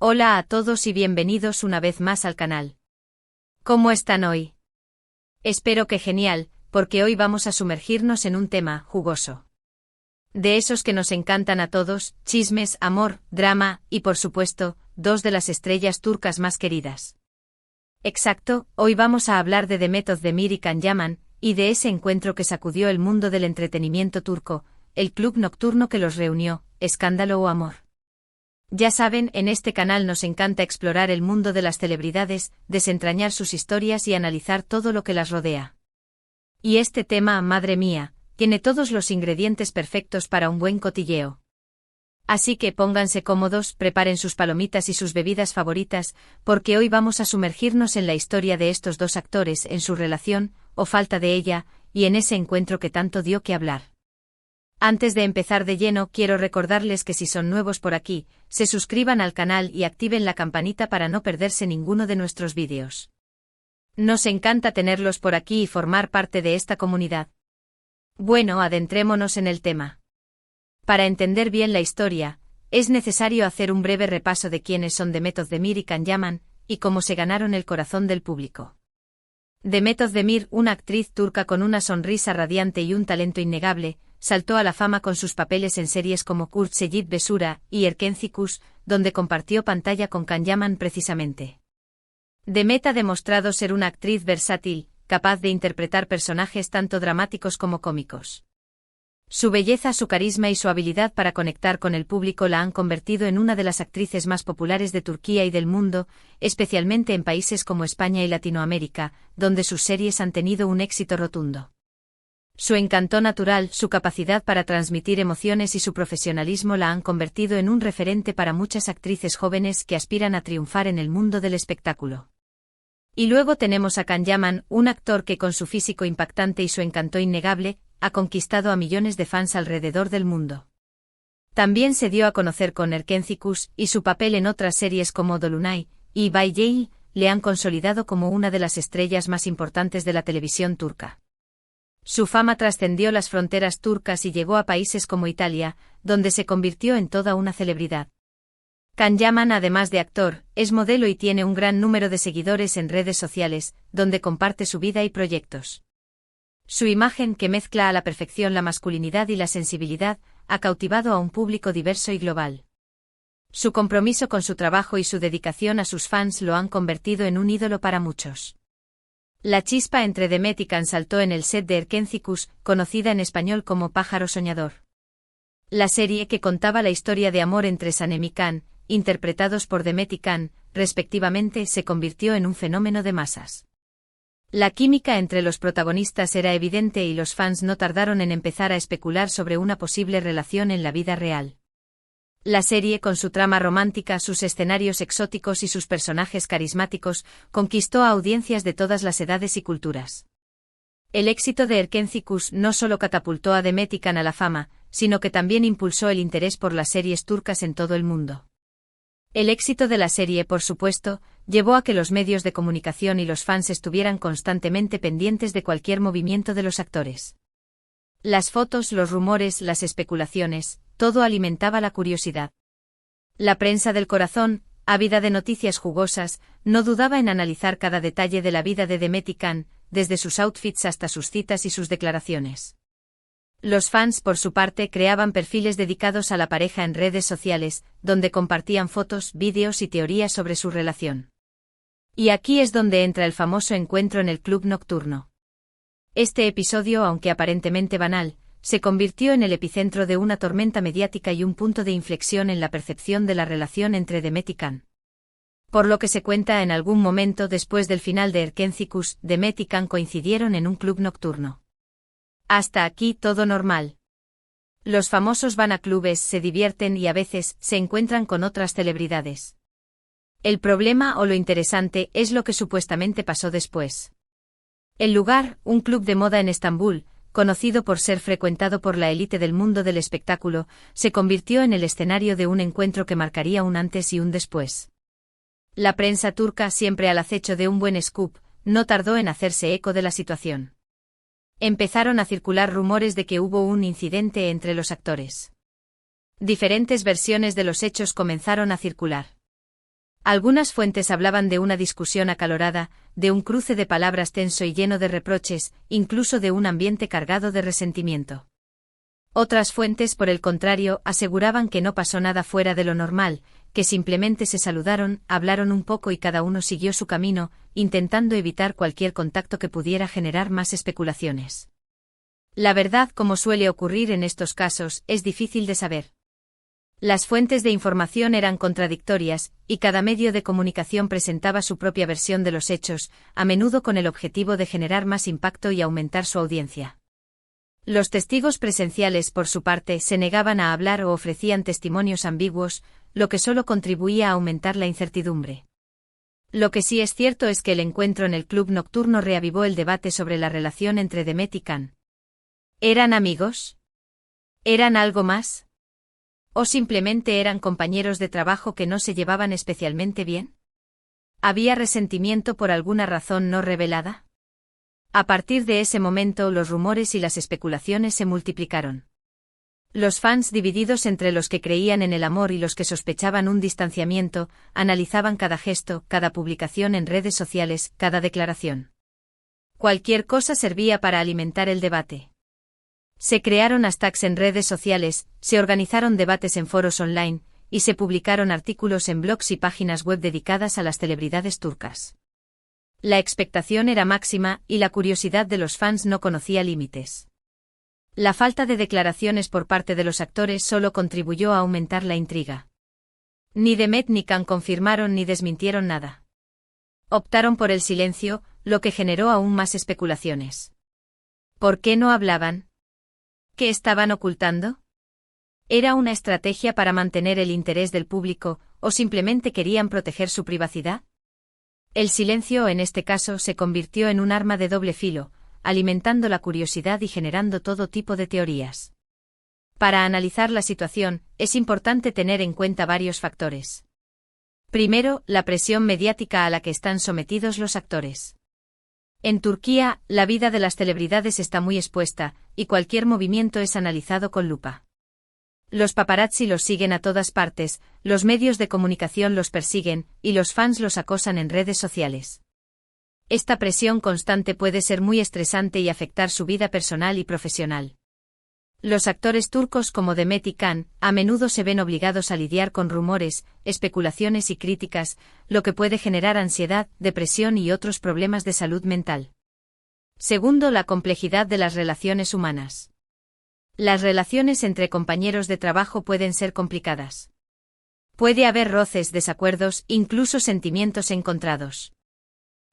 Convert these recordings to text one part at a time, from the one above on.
Hola a todos y bienvenidos una vez más al canal. ¿Cómo están hoy? Espero que genial, porque hoy vamos a sumergirnos en un tema jugoso. De esos que nos encantan a todos: chismes, amor, drama y, por supuesto, dos de las estrellas turcas más queridas. Exacto, hoy vamos a hablar de Demet Özdemir y Can Yaman, y de ese encuentro que sacudió el mundo del entretenimiento turco, el club nocturno que los reunió, escándalo o amor. Ya saben, en este canal nos encanta explorar el mundo de las celebridades, desentrañar sus historias y analizar todo lo que las rodea. Y este tema, madre mía, tiene todos los ingredientes perfectos para un buen cotilleo. Así que pónganse cómodos, preparen sus palomitas y sus bebidas favoritas, porque hoy vamos a sumergirnos en la historia de estos dos actores, en su relación, o falta de ella, y en ese encuentro que tanto dio que hablar. Antes de empezar de lleno, quiero recordarles que si son nuevos por aquí, se suscriban al canal y activen la campanita para no perderse ninguno de nuestros vídeos. Nos encanta tenerlos por aquí y formar parte de esta comunidad. Bueno, adentrémonos en el tema. Para entender bien la historia, es necesario hacer un breve repaso de quiénes son Demet Özdemir y Can Yaman, y cómo se ganaron el corazón del público. Demet Özdemir, una actriz turca con una sonrisa radiante y un talento innegable, saltó a la fama con sus papeles en series como Kurt Seyit Besura y Erkenci Kuş, donde compartió pantalla con Can Yaman precisamente. Demet ha demostrado ser una actriz versátil, capaz de interpretar personajes tanto dramáticos como cómicos. Su belleza, su carisma y su habilidad para conectar con el público la han convertido en una de las actrices más populares de Turquía y del mundo, especialmente en países como España y Latinoamérica, donde sus series han tenido un éxito rotundo. Su encanto natural, su capacidad para transmitir emociones y su profesionalismo la han convertido en un referente para muchas actrices jóvenes que aspiran a triunfar en el mundo del espectáculo. Y luego tenemos a Can Yaman, un actor que con su físico impactante y su encanto innegable, ha conquistado a millones de fans alrededor del mundo. También se dio a conocer con Erkenci Kuş, y su papel en otras series como Dolunay y Bay Jail le han consolidado como una de las estrellas más importantes de la televisión turca. Su fama trascendió las fronteras turcas y llegó a países como Italia, donde se convirtió en toda una celebridad. Can Yaman, además de actor, es modelo y tiene un gran número de seguidores en redes sociales, donde comparte su vida y proyectos. Su imagen, que mezcla a la perfección la masculinidad y la sensibilidad, ha cautivado a un público diverso y global. Su compromiso con su trabajo y su dedicación a sus fans lo han convertido en un ídolo para muchos. La chispa entre Demet y Can saltó en el set de Erkenci Kuş, conocida en español como Pájaro Soñador. La serie, que contaba la historia de amor entre Sanem y Can, interpretados por Demet y Can, respectivamente, se convirtió en un fenómeno de masas. La química entre los protagonistas era evidente y los fans no tardaron en empezar a especular sobre una posible relación en la vida real. La serie, con su trama romántica, sus escenarios exóticos y sus personajes carismáticos, conquistó a audiencias de todas las edades y culturas. El éxito de Erkenci Kuş no solo catapultó a Demet y Can a la fama, sino que también impulsó el interés por las series turcas en todo el mundo. El éxito de la serie, por supuesto, llevó a que los medios de comunicación y los fans estuvieran constantemente pendientes de cualquier movimiento de los actores. Las fotos, los rumores, las especulaciones, todo alimentaba la curiosidad. La prensa del corazón, ávida de noticias jugosas, no dudaba en analizar cada detalle de la vida de Demet y Can, desde sus outfits hasta sus citas y sus declaraciones. Los fans, por su parte, creaban perfiles dedicados a la pareja en redes sociales, donde compartían fotos, vídeos y teorías sobre su relación. Y aquí es donde entra el famoso encuentro en el club nocturno. Este episodio, aunque aparentemente banal, se convirtió en el epicentro de una tormenta mediática y un punto de inflexión en la percepción de la relación entre Demet y Can. Por lo que se cuenta, en algún momento después del final de Erkenci Kuş, Demet y Can coincidieron en un club nocturno. Hasta aquí todo normal. Los famosos van a clubes, se divierten y a veces se encuentran con otras celebridades. El problema o lo interesante es lo que supuestamente pasó después. El lugar, un club de moda en Estambul, conocido por ser frecuentado por la élite del mundo del espectáculo, se convirtió en el escenario de un encuentro que marcaría un antes y un después. La prensa turca, siempre al acecho de un buen scoop, no tardó en hacerse eco de la situación. Empezaron a circular rumores de que hubo un incidente entre los actores. Diferentes versiones de los hechos comenzaron a circular. Algunas fuentes hablaban de una discusión acalorada, de un cruce de palabras tenso y lleno de reproches, incluso de un ambiente cargado de resentimiento. Otras fuentes, por el contrario, aseguraban que no pasó nada fuera de lo normal, que simplemente se saludaron, hablaron un poco y cada uno siguió su camino, intentando evitar cualquier contacto que pudiera generar más especulaciones. La verdad, como suele ocurrir en estos casos, es difícil de saber. Las fuentes de información eran contradictorias, y cada medio de comunicación presentaba su propia versión de los hechos, a menudo con el objetivo de generar más impacto y aumentar su audiencia. Los testigos presenciales, por su parte, se negaban a hablar o ofrecían testimonios ambiguos, lo que solo contribuía a aumentar la incertidumbre. Lo que sí es cierto es que el encuentro en el club nocturno reavivó el debate sobre la relación entre Demet y Khan. ¿Eran amigos? ¿Eran algo más? ¿O simplemente eran compañeros de trabajo que no se llevaban especialmente bien? ¿Había resentimiento por alguna razón no revelada? A partir de ese momento los rumores y las especulaciones se multiplicaron. Los fans, divididos entre los que creían en el amor y los que sospechaban un distanciamiento, analizaban cada gesto, cada publicación en redes sociales, cada declaración. Cualquier cosa servía para alimentar el debate. Se crearon hashtags en redes sociales, se organizaron debates en foros online, y se publicaron artículos en blogs y páginas web dedicadas a las celebridades turcas. La expectación era máxima, y la curiosidad de los fans no conocía límites. La falta de declaraciones por parte de los actores solo contribuyó a aumentar la intriga. Ni Demet ni Khan confirmaron ni desmintieron nada. Optaron por el silencio, lo que generó aún más especulaciones. ¿Por qué no hablaban? ¿Qué estaban ocultando? ¿Era una estrategia para mantener el interés del público, o simplemente querían proteger su privacidad? El silencio en este caso se convirtió en un arma de doble filo, alimentando la curiosidad y generando todo tipo de teorías. Para analizar la situación, es importante tener en cuenta varios factores. Primero, la presión mediática a la que están sometidos los actores. En Turquía, la vida de las celebridades está muy expuesta, y cualquier movimiento es analizado con lupa. Los paparazzi los siguen a todas partes, los medios de comunicación los persiguen, y los fans los acosan en redes sociales. Esta presión constante puede ser muy estresante y afectar su vida personal y profesional. Los actores turcos como Demet y Khan, a menudo se ven obligados a lidiar con rumores, especulaciones y críticas, lo que puede generar ansiedad, depresión y otros problemas de salud mental. Segundo, la complejidad de las relaciones humanas. Las relaciones entre compañeros de trabajo pueden ser complicadas. Puede haber roces, desacuerdos, incluso sentimientos encontrados.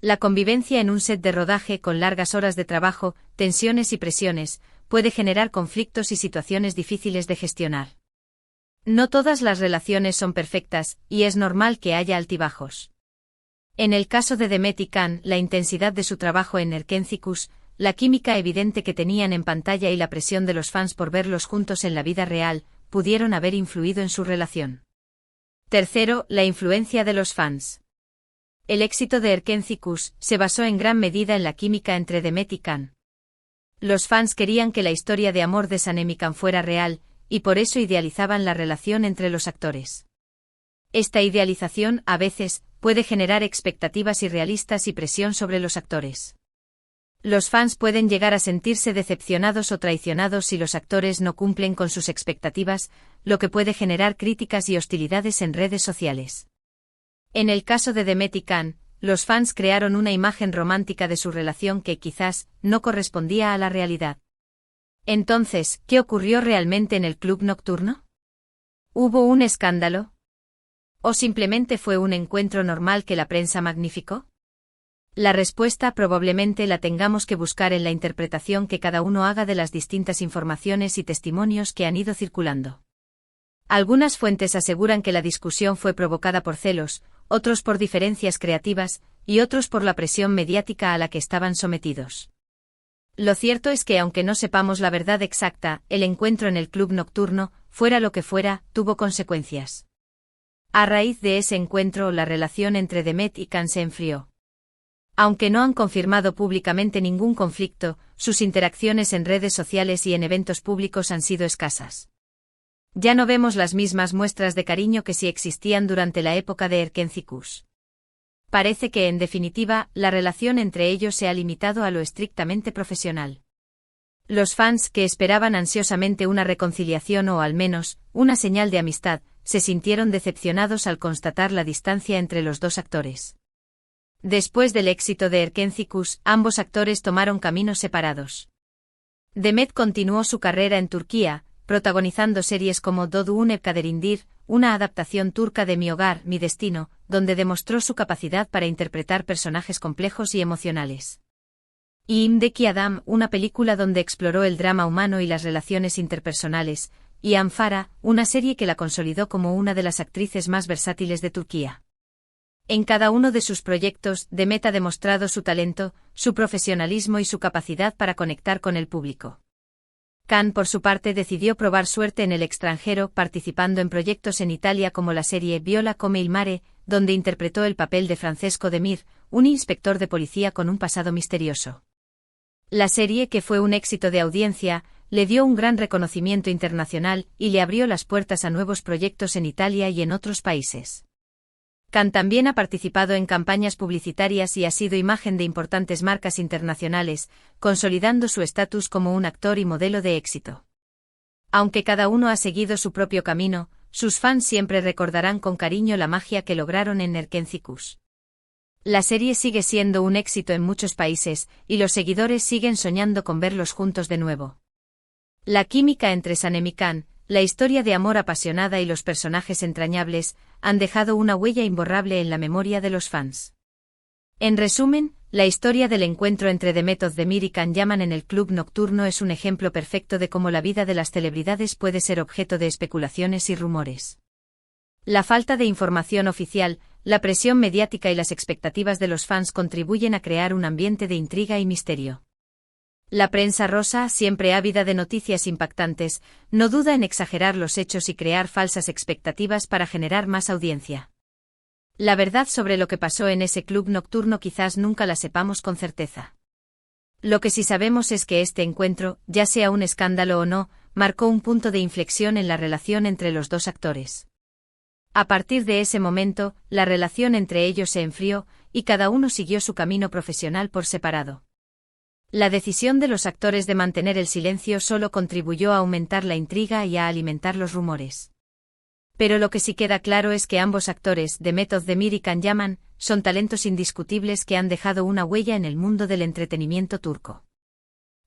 La convivencia en un set de rodaje con largas horas de trabajo, tensiones y presiones, puede generar conflictos y situaciones difíciles de gestionar. No todas las relaciones son perfectas, y es normal que haya altibajos. En el caso de Demet y Khan, la intensidad de su trabajo en Erkencikus, la química evidente que tenían en pantalla y la presión de los fans por verlos juntos en la vida real, pudieron haber influido en su relación. Tercero, la influencia de los fans. El éxito de Erkencikus se basó en gran medida en la química entre Demet y Khan. Los fans querían que la historia de amor de Sanem y Khan fuera real, y por eso idealizaban la relación entre los actores. Esta idealización, a veces, puede generar expectativas irrealistas y presión sobre los actores. Los fans pueden llegar a sentirse decepcionados o traicionados si los actores no cumplen con sus expectativas, lo que puede generar críticas y hostilidades en redes sociales. En el caso de Demet y Khan, los fans crearon una imagen romántica de su relación que quizás no correspondía a la realidad. Entonces, ¿qué ocurrió realmente en el club nocturno? ¿Hubo un escándalo? ¿O simplemente fue un encuentro normal que la prensa magnificó? La respuesta probablemente la tengamos que buscar en la interpretación que cada uno haga de las distintas informaciones y testimonios que han ido circulando. Algunas fuentes aseguran que la discusión fue provocada por celos, otros por diferencias creativas, y otros por la presión mediática a la que estaban sometidos. Lo cierto es que aunque no sepamos la verdad exacta, el encuentro en el club nocturno, fuera lo que fuera, tuvo consecuencias. A raíz de ese encuentro, la relación entre Demet y Khan se enfrió. Aunque no han confirmado públicamente ningún conflicto, sus interacciones en redes sociales y en eventos públicos han sido escasas. Ya no vemos las mismas muestras de cariño que si existían durante la época de Erkencicus. Parece que, en definitiva, la relación entre ellos se ha limitado a lo estrictamente profesional. Los fans, que esperaban ansiosamente una reconciliación o al menos, una señal de amistad, se sintieron decepcionados al constatar la distancia entre los dos actores. Después del éxito de Erkencicus, ambos actores tomaron caminos separados. Demet continuó su carrera en Turquía, protagonizando series como Doğduğun Kaderindir, una adaptación turca de Mi hogar, mi destino, donde demostró su capacidad para interpretar personajes complejos y emocionales. Y İmdeki Adam, una película donde exploró el drama humano y las relaciones interpersonales, y Ampara, una serie que la consolidó como una de las actrices más versátiles de Turquía. En cada uno de sus proyectos, Demet ha demostrado su talento, su profesionalismo y su capacidad para conectar con el público. Can, por su parte, decidió probar suerte en el extranjero, participando en proyectos en Italia como la serie Viola come il mare, donde interpretó el papel de Francesco De Mir, un inspector de policía con un pasado misterioso. La serie, que fue un éxito de audiencia, le dio un gran reconocimiento internacional y le abrió las puertas a nuevos proyectos en Italia y en otros países. Can también ha participado en campañas publicitarias y ha sido imagen de importantes marcas internacionales, consolidando su estatus como un actor y modelo de éxito. Aunque cada uno ha seguido su propio camino, sus fans siempre recordarán con cariño la magia que lograron en Erkencicus. La serie sigue siendo un éxito en muchos países, y los seguidores siguen soñando con verlos juntos de nuevo. La química entre Sanem y Can, la historia de amor apasionada y los personajes entrañables, han dejado una huella imborrable en la memoria de los fans. En resumen, la historia del encuentro entre Demet Özdemir y Can Yaman en el club nocturno es un ejemplo perfecto de cómo la vida de las celebridades puede ser objeto de especulaciones y rumores. La falta de información oficial, la presión mediática y las expectativas de los fans contribuyen a crear un ambiente de intriga y misterio. La prensa rosa, siempre ávida de noticias impactantes, no duda en exagerar los hechos y crear falsas expectativas para generar más audiencia. La verdad sobre lo que pasó en ese club nocturno quizás nunca la sepamos con certeza. Lo que sí sabemos es que este encuentro, ya sea un escándalo o no, marcó un punto de inflexión en la relación entre los dos actores. A partir de ese momento, la relación entre ellos se enfrió, y cada uno siguió su camino profesional por separado. La decisión de los actores de mantener el silencio solo contribuyó a aumentar la intriga y a alimentar los rumores. Pero lo que sí queda claro es que ambos actores, Demet Özdemir y Can Yaman, son talentos indiscutibles que han dejado una huella en el mundo del entretenimiento turco.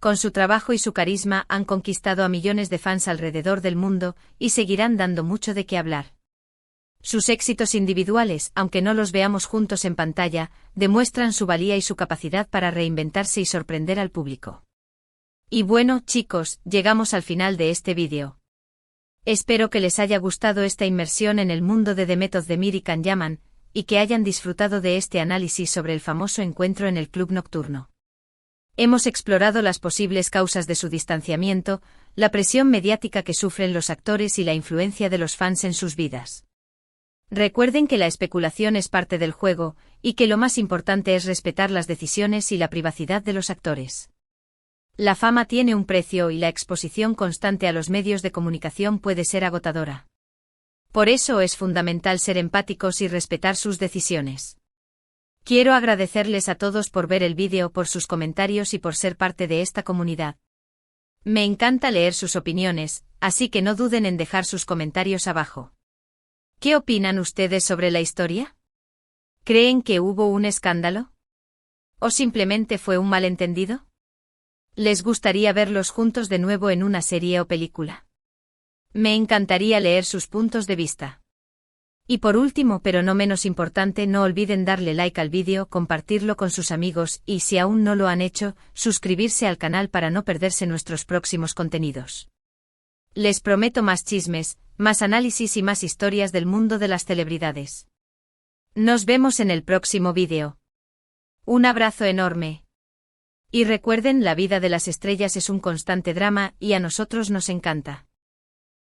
Con su trabajo y su carisma han conquistado a millones de fans alrededor del mundo, y seguirán dando mucho de qué hablar. Sus éxitos individuales, aunque no los veamos juntos en pantalla, demuestran su valía y su capacidad para reinventarse y sorprender al público. Y bueno, chicos, llegamos al final de este vídeo. Espero que les haya gustado esta inmersión en el mundo de Demet Özdemir y Can Yaman, y que hayan disfrutado de este análisis sobre el famoso encuentro en el club nocturno. Hemos explorado las posibles causas de su distanciamiento, la presión mediática que sufren los actores y la influencia de los fans en sus vidas. Recuerden que la especulación es parte del juego, y que lo más importante es respetar las decisiones y la privacidad de los actores. La fama tiene un precio y la exposición constante a los medios de comunicación puede ser agotadora. Por eso es fundamental ser empáticos y respetar sus decisiones. Quiero agradecerles a todos por ver el vídeo, por sus comentarios y por ser parte de esta comunidad. Me encanta leer sus opiniones, así que no duden en dejar sus comentarios abajo. ¿Qué opinan ustedes sobre la historia? ¿Creen que hubo un escándalo? ¿O simplemente fue un malentendido? ¿Les gustaría verlos juntos de nuevo en una serie o película? Me encantaría leer sus puntos de vista. Y por último, pero no menos importante, no olviden darle like al vídeo, compartirlo con sus amigos y, si aún no lo han hecho, suscribirse al canal para no perderse nuestros próximos contenidos. Les prometo más chismes, más análisis y más historias del mundo de las celebridades. Nos vemos en el próximo vídeo. Un abrazo enorme. Y recuerden, la vida de las estrellas es un constante drama y a nosotros nos encanta.